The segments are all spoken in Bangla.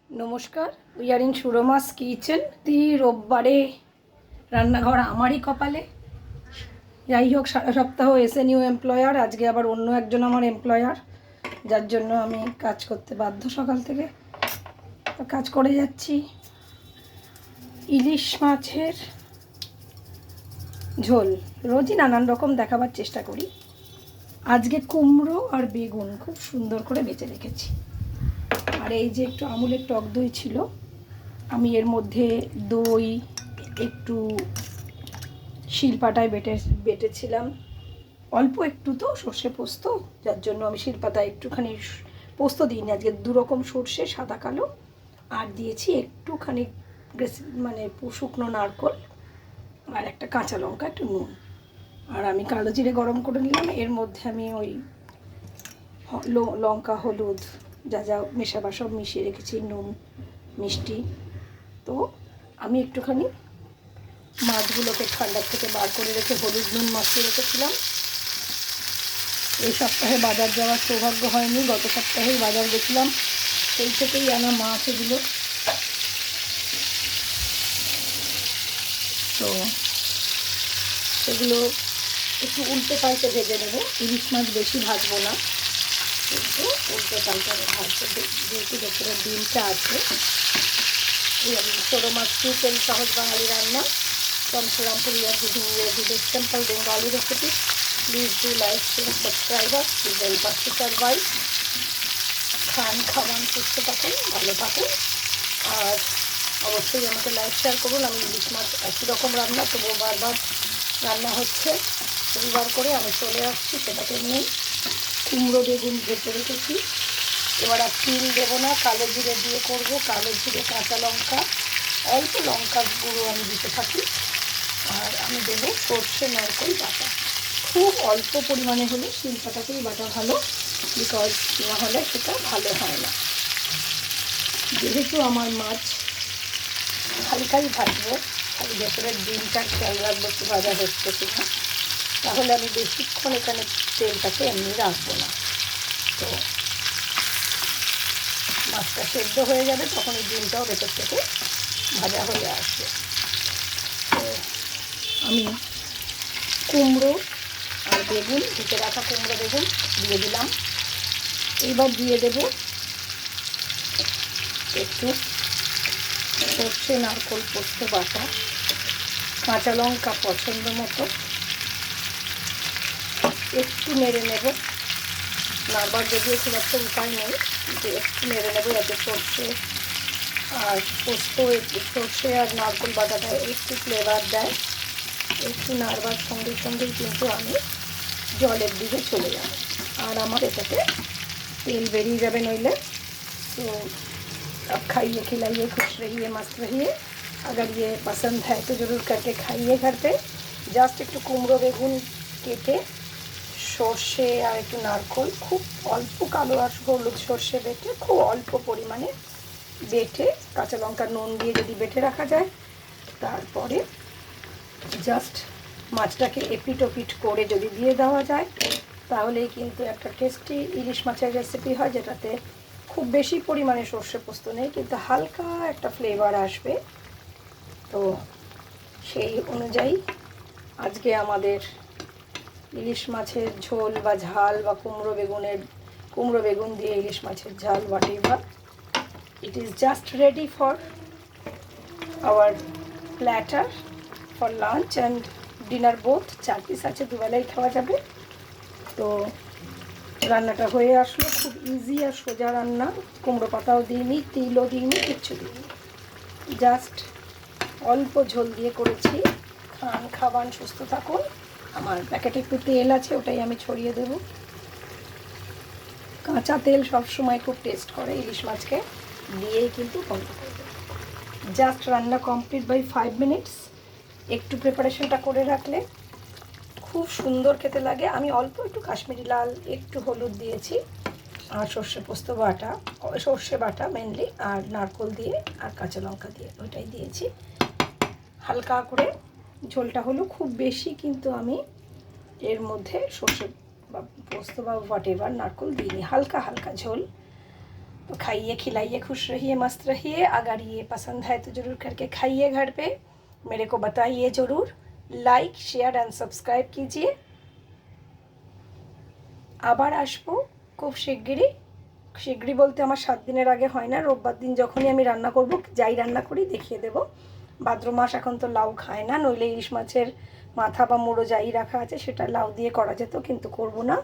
নমস্কার, উই আর ইন সুরমাস কিচেন। রোববারে রান্নাঘর আমারই কপালে। যাই হোক, সারা সপ্তাহ এসে নিউ এমপ্লয়ার, আজকে আবার অন্য একজন আমার এমপ্লয়ার, যার জন্য আমি কাজ করতে বাধ্য। সকাল থেকে কাজ করে যাচ্ছি। ইলিশ মাছের ঝোল রোজই নানান রকম দেখাবার চেষ্টা করি। আজকে কুমড়ো আর বেগুন খুব সুন্দর করে বেঁচে রেখেছি। আর এই যে একটু আমুলের টক দই ছিল, আমি এর মধ্যে দই একটু শিলপাটায় বেটেছিলাম, অল্প একটু, তো সর্ষে পোস্ত, যার জন্য আমি শিলপাতায় একটুখানি পোস্ত দিইনি আজকে, দুরকম সর্ষে, সাদা কালো, আর দিয়েছি একটুখানি মানে শুকনো নারকোল, আর একটা কাঁচা লঙ্কা, একটু নুন। আর আমি কালো জিরে গরম করে নিলাম, এর মধ্যে আমি ওই লঙ্কা, হলুদ, যা যা মেশাবার সব মিশিয়ে রেখেছি, নুন, মিষ্টি। তো আমি একটুখানি মাছগুলোকে ঠান্ডার থেকে বার করে রেখে হলুদ নুন মাখিয়ে রেখেছিলাম। এই সপ্তাহে বাজার যাওয়ার সৌভাগ্য হয়নি, গত সপ্তাহেই বাজার গেছিলাম, সেই থেকেই আনা মাছ এগুলো। তো সেগুলো একটু উল্টে পাল্টে ভেজে নেবো। ইলিশ মাছ বেশি ভাজবো না, কিন্তু উল্টে পাল্টে ভাজতে, যেহেতু ভেতরে ডিমটা আছে। ছোটো মাছ তেল সহজ বাঙালি রান্না from Shriram we are giving you a video simple Bengali recipe. Please do like, share, subscribe us. Please help us to survive. খান, খাওয়ান, সুস্থ থাকুন, ভালো থাকুন, আর অবশ্যই আমাকে লাইক শেয়ার করুন। আমি ইলিশ মাছ একই রকম রান্না, তবুও বারবার রান্না হচ্ছে। পরিবার করে আমি চলে আসছি সেটাকে নিয়ে। কুমড়ো বেগুন ভেজে রেখেছি, এবার আর তিল দেবো না, কালো জিরে দিয়ে করব। কালো জিরে, কাঁচা লঙ্কা, অল্প লঙ্কার গুঁড়ো আমি দিতে থাকি, আর আমি দেবো সর্ষে, নারকেল বাটা। খুব অল্প পরিমাণে হলে শিলপাটাতেই বাটা ভালো, বিকজ না হলে সেটা ভালো হয় না। যেহেতু আমার মাছ হালকাই ভাজবো, খালি ভেতরের ডিমটা খেয়াল রাখবো একটু ভাজা হচ্ছে কিনা, তাহলে আমি বেশিক্ষণ এখানে তেলটাকে এমনি রাখবো না। তো মাছটা সেদ্ধ হয়ে যাবে, তখন এই ডিমটাও ভেতর থেকে ভাজা হয়ে আসবে। তো আমি কুমড়ো আর বেগুন, ভিজে রাখা কুমড়ো বেগুন দিয়ে দিলাম। এবার দিয়ে দেব একটু সর্ষে, নারকেল পোস্ত বাটা, কাঁচা লঙ্কা পছন্দ মতো, একটু নেড়ে নেব। নাড়বার যদিও খুব একটা উপায় নেই, কিন্তু একটু নেড়ে নেব যাতে সর্ষে আর পোস্ত, সর্ষে আর নারকেল বাটাটা একটু ফ্লেভার দেয়। একটু নাড়বার সঙ্গে সঙ্গেই কিন্তু আমি জলের দিকে চলে যাব, আর আমার এটাতে তেল বেরিয়ে যাবে নইলে। तो अब खाइए, खिलाइए, खुश रहिए, मस्त रहिए। अगर ये पसंद है तो ज़रूर करके खाइए घर पे। জাস্ট একটু কুমড়ো বেগুন কেটে সর্ষে আর একটু নারকেল, খুব অল্প কালো আর হলুদ সর্ষে বেটে, খুব অল্প পরিমাণে বেটে, কাঁচা লঙ্কা নুন দিয়ে যদি বেটে রাখা যায়, তারপরে জাস্ট মাছটাকে এপিট ওপিট করে যদি দিয়ে দেওয়া যায়, তাহলেই কিন্তু একটা টেস্টি ইলিশ মাছের রেসিপি হয়, যেটাতে খুব বেশি পরিমাণে সর্ষে পোস্ত নেই, কিন্তু হালকা একটা ফ্লেভার আসবে। তো সেই অনুযায়ী আজকে আমাদের ইলিশ মাছের ঝোল বা ঝাল, বা কুমড়ো বেগুন দিয়ে ইলিশ মাছের ঝাল, whatever, it is just ready for our platter for lunch and dinner both. 4 piece আছে, দুবেলাই খাওয়া যাবে। তো রান্নাটা হয়ে আসলো, খুব ইজি আর সোজা রান্না। কুমড়ো পাতাও দিইনি, তিলও দিইনি, কিচ্ছু দিইনি, জাস্ট অল্প ঝোল দিয়ে করেছি। খান, খাবান, সুস্থ থাকুন। আমার প্যাকেটে একটু তেল আছে, ওটাই আমি ছড়িয়ে দেব। কাঁচা তেল সবসময় খুব টেস্ট করে, ইলিশ মাছকে দিয়েই কিন্তু বন্ধ করে দেবো। জাস্ট রান্না কমপ্লিট বাই 5 মিনিটস। একটু প্রিপারেশনটা করে রাখলে খুব সুন্দর খেতে লাগে। আমি অল্প একটু কাশ্মীরি লাল, একটু হলুদ দিয়েছি, আর সর্ষে পোস্ত বাটা, সর্ষে বাটা মেনলি, আর নারকেল দিয়ে আর কাঁচা লঙ্কা দিয়ে ওইটাই দিয়েছি। হালকা করে ঝোলটা হলো, খুব বেশি কিন্তু আমি এর মধ্যে সর্ষে বা পোস্ত বা হোয়াট এভার নারকেল দিইনি, হালকা হালকা ঝোল। तो खाइए खिलाइए खुश रहिए मस्त रहिए। अगर ये पसंद है तो ज़रूर करके खाइए घर पे, मेरे को बताइए ज़रूर। लाइक शेयर एंड सब्सक्राइब कीजिए। আবার আসবো খুব শিগগিরই। শিগগিরই বলতে আমার 7 দিনের আগে হয় না, রোববার দিন যখনই আমি রান্না করব, যাই রান্না করি দেখিয়ে দেবো। ভাদ্র মাস এখন তো লাউ খায় না, নইলে ইলিশ মাছের মাথা বা মুড়ো যাই রাখা আছে সেটা লাউ দিয়ে করা যেত, কিন্তু করব না।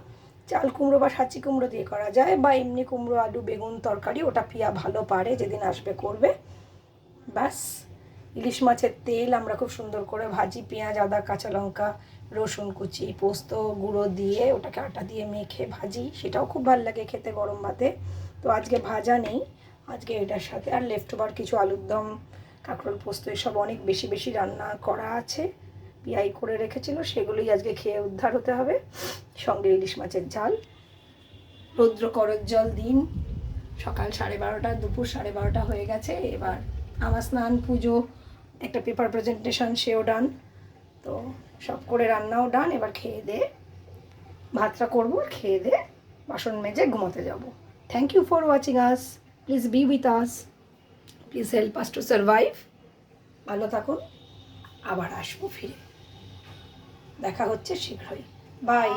চাল কুমড়ো বা সাঁচি কুমড়ো দিয়ে করা যায়, বা এমনি কুমড়ো আলু বেগুন তরকারি, ওটা পিয়া ভালো পারে, যেদিন আসবে করবে। ব্যাস, ইলিশ মাছের তেল আমরা খুব সুন্দর করে ভাজি, পেঁয়াজ আদা কাঁচা লঙ্কা রসুন কুচি পোস্ত গুঁড়ো দিয়ে ওটাকে আটা দিয়ে মেখে ভাজি, সেটাও খুব ভালো লাগে খেতে গরম ভাতে। তো আজকে ভাজা নেই, আজকে এটার সাথে আর লেফট ওভার কিছু আলুর দম কাঁকরোল পোস্ত এসব অনেক বেশি বেশি রান্না করা আছে, পিয়াই করে রেখেছিল, সেগুলোই আজকে খেয়ে উদ্ধার হতে হবে। সঙ্গে ইলিশ মাছের ঝাল। রৌদ্র করজ্জ্বল দিন, সকাল 12:30 দুপুর 12:30 হয়ে গেছে। এবার আমার স্নান পুজো একটা পেপার প্রেজেন্টেশন সেও ডান, তো সব করে রান্নাও ডান। এবার খেয়ে দে ভাতটা করবো, খেয়ে দে বাসন মেজে ঘুমোতে যাব। Thank you for watching us, please be with us, please help us to survive. ভালো থাকুন, আবার আসবো ফিরে, দেখা হচ্ছে শীঘ্রই, বাই।